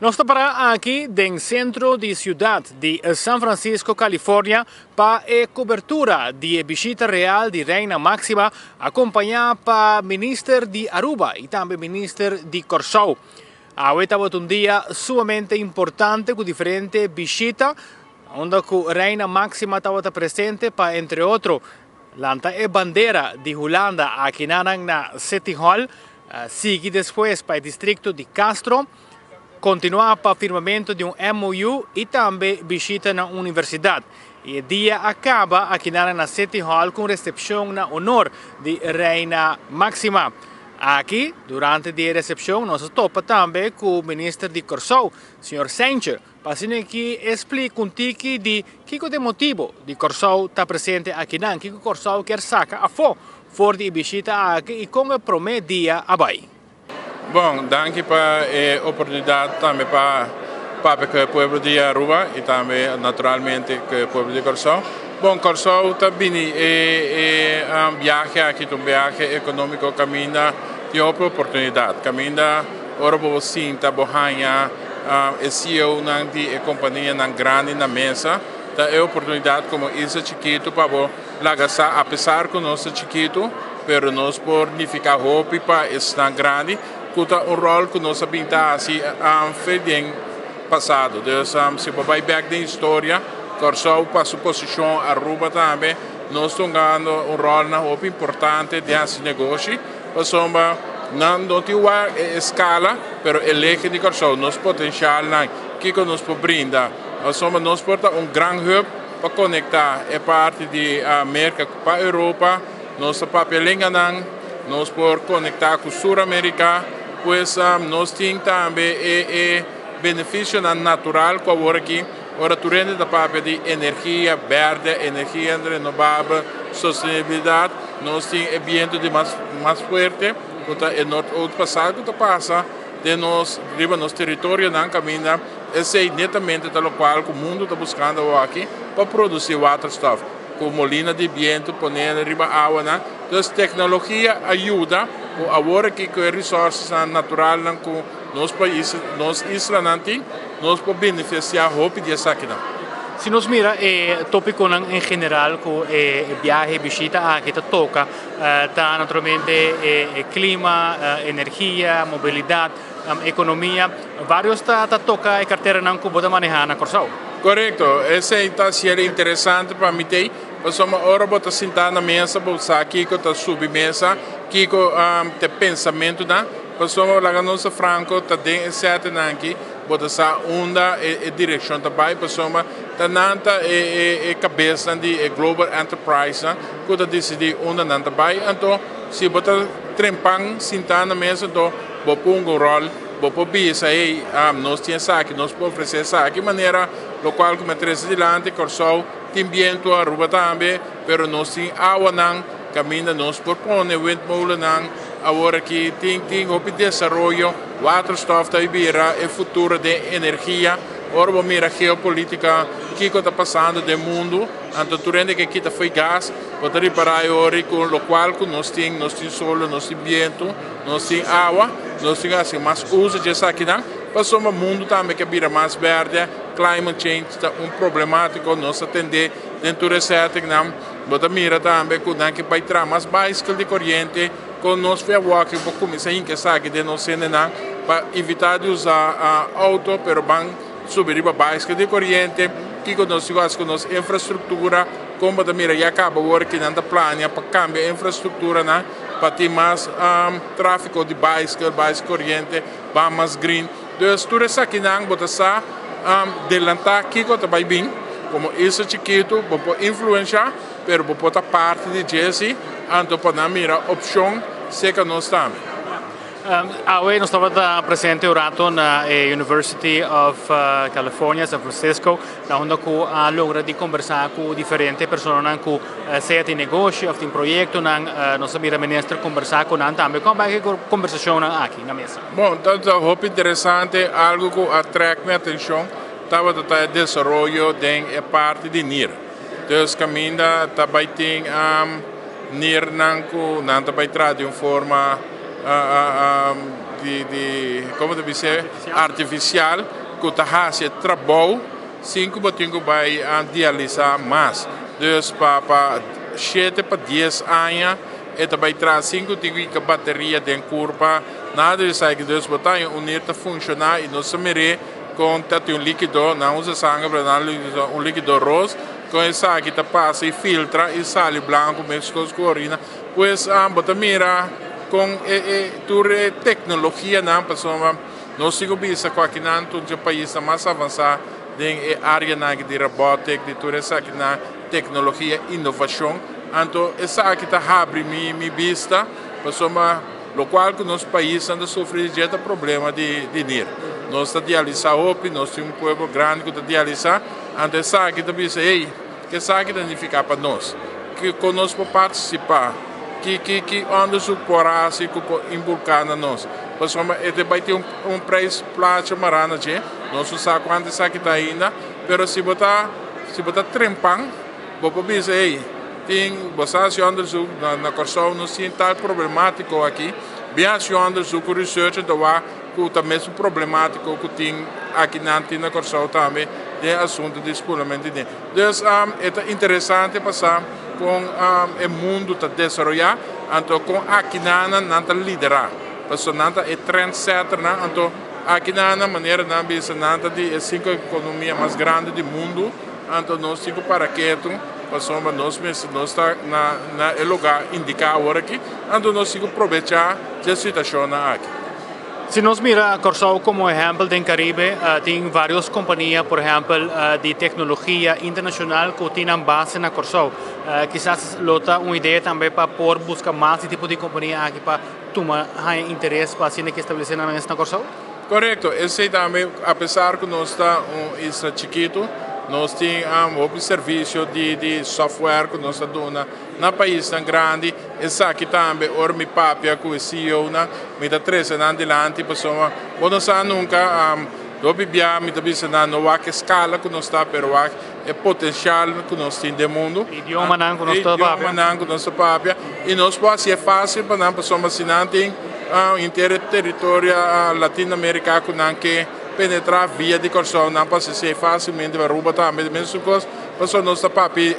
Nós estamos aqui no centro da cidade de San Francisco, Califórnia, para a cobertura da visita real de Reina Máxima, acompanhada pelo ministro de Aruba e também ministro de Curaçao. Hoje estava um dia sumamente importante com diferentes visitas, onde a Reina Máxima estava presente para, entre outros, lançar a bandeira de Holanda aqui na City Hall, seguir depois para o distrito de Castro, continuar para o firmamento de MOU e também visita na universidade. E o dia acaba aqui na City Hall com recepção na honor de Reina Máxima. Aqui, durante a recepção, nós topa também com o ministro de Curaçao, Sr. Sanchez, para que explique um pouco de que é o motivo de Curaçao estar presente aqui, que Curaçao quer sacar a fora de visita aqui e como promete dia abai. Bom, danke para a oportunidade também para o povo de Aruba e também, naturalmente, o povo de Curaçao. Bom, Curaçao também é viagem aqui, um viagem econômico, caminha de outra oportunidade. Caminha, ora, sim, está borranha, é CEO de companhia grande na mesa, é oportunidade como isso chiquito para lagar, apesar que nós é chiquito, pero nós por ficar roupa para estar grande, kuta um rol que nós pintar assim fez bem passado. Então, se vai back da história, Curaçao para sua posição Aruba também, nós estamos ganhando um rol na roupa importante desse negócio. Passamos não tem uma escala, pero o leque de Curaçao, nosso potencial que nos brinda. Passamos nós porta grande hub para conectar a parte de América para a Europa, nossa papelinha nós por conectar com o Sul-América. Pois nós temos também benefício natural com agora aqui, ora turende da parte de energia verde, energia renovável, sustentabilidade, nós temos ambiente de mais forte, que é o passado que passa de nós riba nosso território não caminha, esse é netamente pelo qual o mundo está buscando aqui para produzir waterstoff, com molina de viento, poner riba água, então tecnologia ajuda agora que os recursos naturais com nos países, nos islas nós podemos beneficiar roupa de essa aqui. Se nós mira o tópico em geral com viagem, visita aqui toca, tá naturalmente clima, energia, mobilidade, economia, vários toca a carteira não que pode manejar na Curaçao. Correto, esse está sendo interessante para mim. Nós agora vamos sentar na mesa, vamos aqui com a submesa, que com o pensamento, nós vamos lá nossa franco, tá dentro certo aqui, vamos onda a direção também, nós vamos tá nanta a cabeça de global enterprise, que tá decidir onda não também, então se você trempang sentar na mesa, então vou pôr um rol, vou pôr isso aí, nós temos aqui, nós podemos oferecer isso aqui, maneira lo qual como três adiante, Curaçao tem viento Aruba também, pero nós temos água caminha nós propõe windmolen agora que tem o desenvolvimento waterstoff da Ibira e futuro de energia. Ora vamos mirar geopolítica que está passando no mundo, então durante que aqui foi gás, vamos reparar agora com o qual nós temos solo, nós temos vento, nós temos água, nós temos assim mais uso disso aqui passou o mundo também que vira mais verde, climate change está problemático, nós atender dentro desse certo não, vamos mirar também com que vai trazer mais bicycle de corrente, com nós fair walking para começar a sabe de nós para evitar de usar auto, pero bang subir para bicycle de corrente, que nós com nossa infraestrutura, como da mira já acaba agora que não plano para cambiar a infraestrutura para ter mais tráfego de bicycle corrente, para mais green. Então, tudo isso aqui não pode ser adelantar que vai bem, como isso chiquito, pode influenciar, mas pode parte de Jesse, então pode mirar opção, se que nós estamos. Hoje nós estamos presente na University of California, San Francisco, onde logra de conversar com diferentes pessoas que seja de negócio, de projeto, nós mira ministro conversar com também como é a conversação aqui na mesa. Bom, então é muito interessante, algo que atrai minha atenção, estava o desenvolvimento da parte de NIR. Então, caminha também tem NIR não também traz de uma forma como deve ser, artificial, que está fazendo trabalho, 5 botinhos vai dialisar mais. Dus para 7 para 10 anos, e vai trazer 5 tipos bateria de curva, nada de sair que Deus botar unir para funcionar e não se mere com um líquido, não usa sangue para dar um líquido rosa, com essa aqui passa e filtra e sai branco mesmo com urina, pois bota mira com toda tecnologia não pessoa nós seguimos com aqui não todo o país mais avançado em área de robótica de toda essa aqui na tecnologia inovação, então essa aqui abre minha vista pessoa lo qual que nosso país anda sofrendo de problema de dinheiro. Nós está dialisando hoje, nós temos povo grande que está dialisando, então essa aqui está dizendo, ei, que essa aqui significa para nós, que conosco participar, que anda suportar-se, que inculcar na nós. Pessoal, ele vai ter preço plástico marana, nós não sabemos quanto essa aqui está ainda, mas se botar trempang, vou dizer, ei, tem bastante onderzoek na Corsão, não tem tal problemático aqui. Bem, se onderzoek, research, então que o mesmo problemático que tem aqui na Corsão também, de assunto de escolamento de dinheiro. Então, é interessante passar com o mundo a desenvolver, então com aqui não liderar. Porque não é trendsetter, então aqui na maneira não é de 5 economias mais grandes do mundo, então nós temos para quieto. Passamos nós está na lugar indicado agora aqui, então nós temos que aproveitar a situação aqui. Se nós miramos a Corsão como exemplo do Caribe, tem várias companhias, por exemplo, de tecnologia internacional que têm base na Corsão. Quizás lota uma ideia também para por buscar mais esse tipo de companhia aqui para tomar interesse para assim que estabelecer na Corsão? Correto, esse também, apesar que nós está chiquito, nós temos um serviço de software que nós estamos dando no país tão grande. Esse aqui também, ormi papia, que o CEO, me dá 3 anos adiante, pessoal. Não sabe nunca, dopo abbiamo, não há escala que nós está, mas é potencial que nós temos no mundo. Idioma não que nós está papia. Idioma não que nós está papia. E nós pode ser fácil para nós, pessoal, mas não tem território latino-americano que penetrar via de Corsão, não pode ser facilmente para roubar também, mesmo coisa, porque nosso papi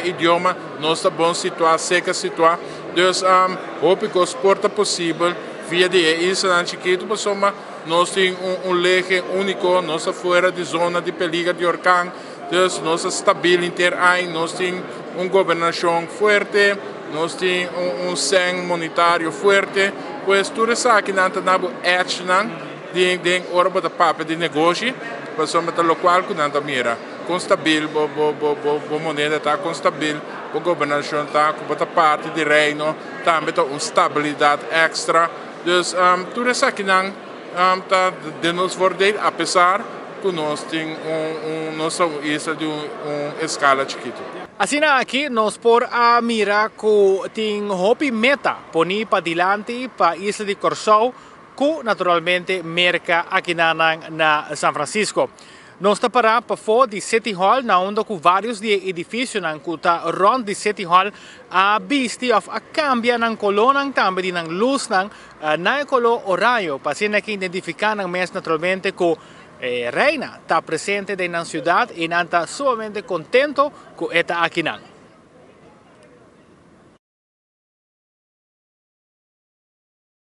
idioma, nossa bom situar, seca situar, então, hope que os porta possível, via de isso, na chiquito, pessoal, nós temos leque único, nós fora de zona de perigo de orcão, então, nós estável inteiro, nós temos governação forte, nós temos sen monetário forte, pois tudo isso aqui não está na action, de orba da papel de negócio, pessoal, o local que não mira, constável, a moneda está constável, a governação está com a parte de reino, também uma estabilidade extra, então tudo isso aqui não está de nos voordeel, apesar que nós temos nossa isla de uma escala chiquita. Assim aqui nós por a mira que tem hobby meta, poni para dilante para isla de Corsão, que naturalmente merca aqui na São Francisco. Nós estamos para fora de City Hall, onde com vários de edifícios que está rond de City Hall, a vista a cambia na coluna também na luz na color horário, para que identificar mais naturalmente que reina está presente na cidade e está sumamente contento que está aqui.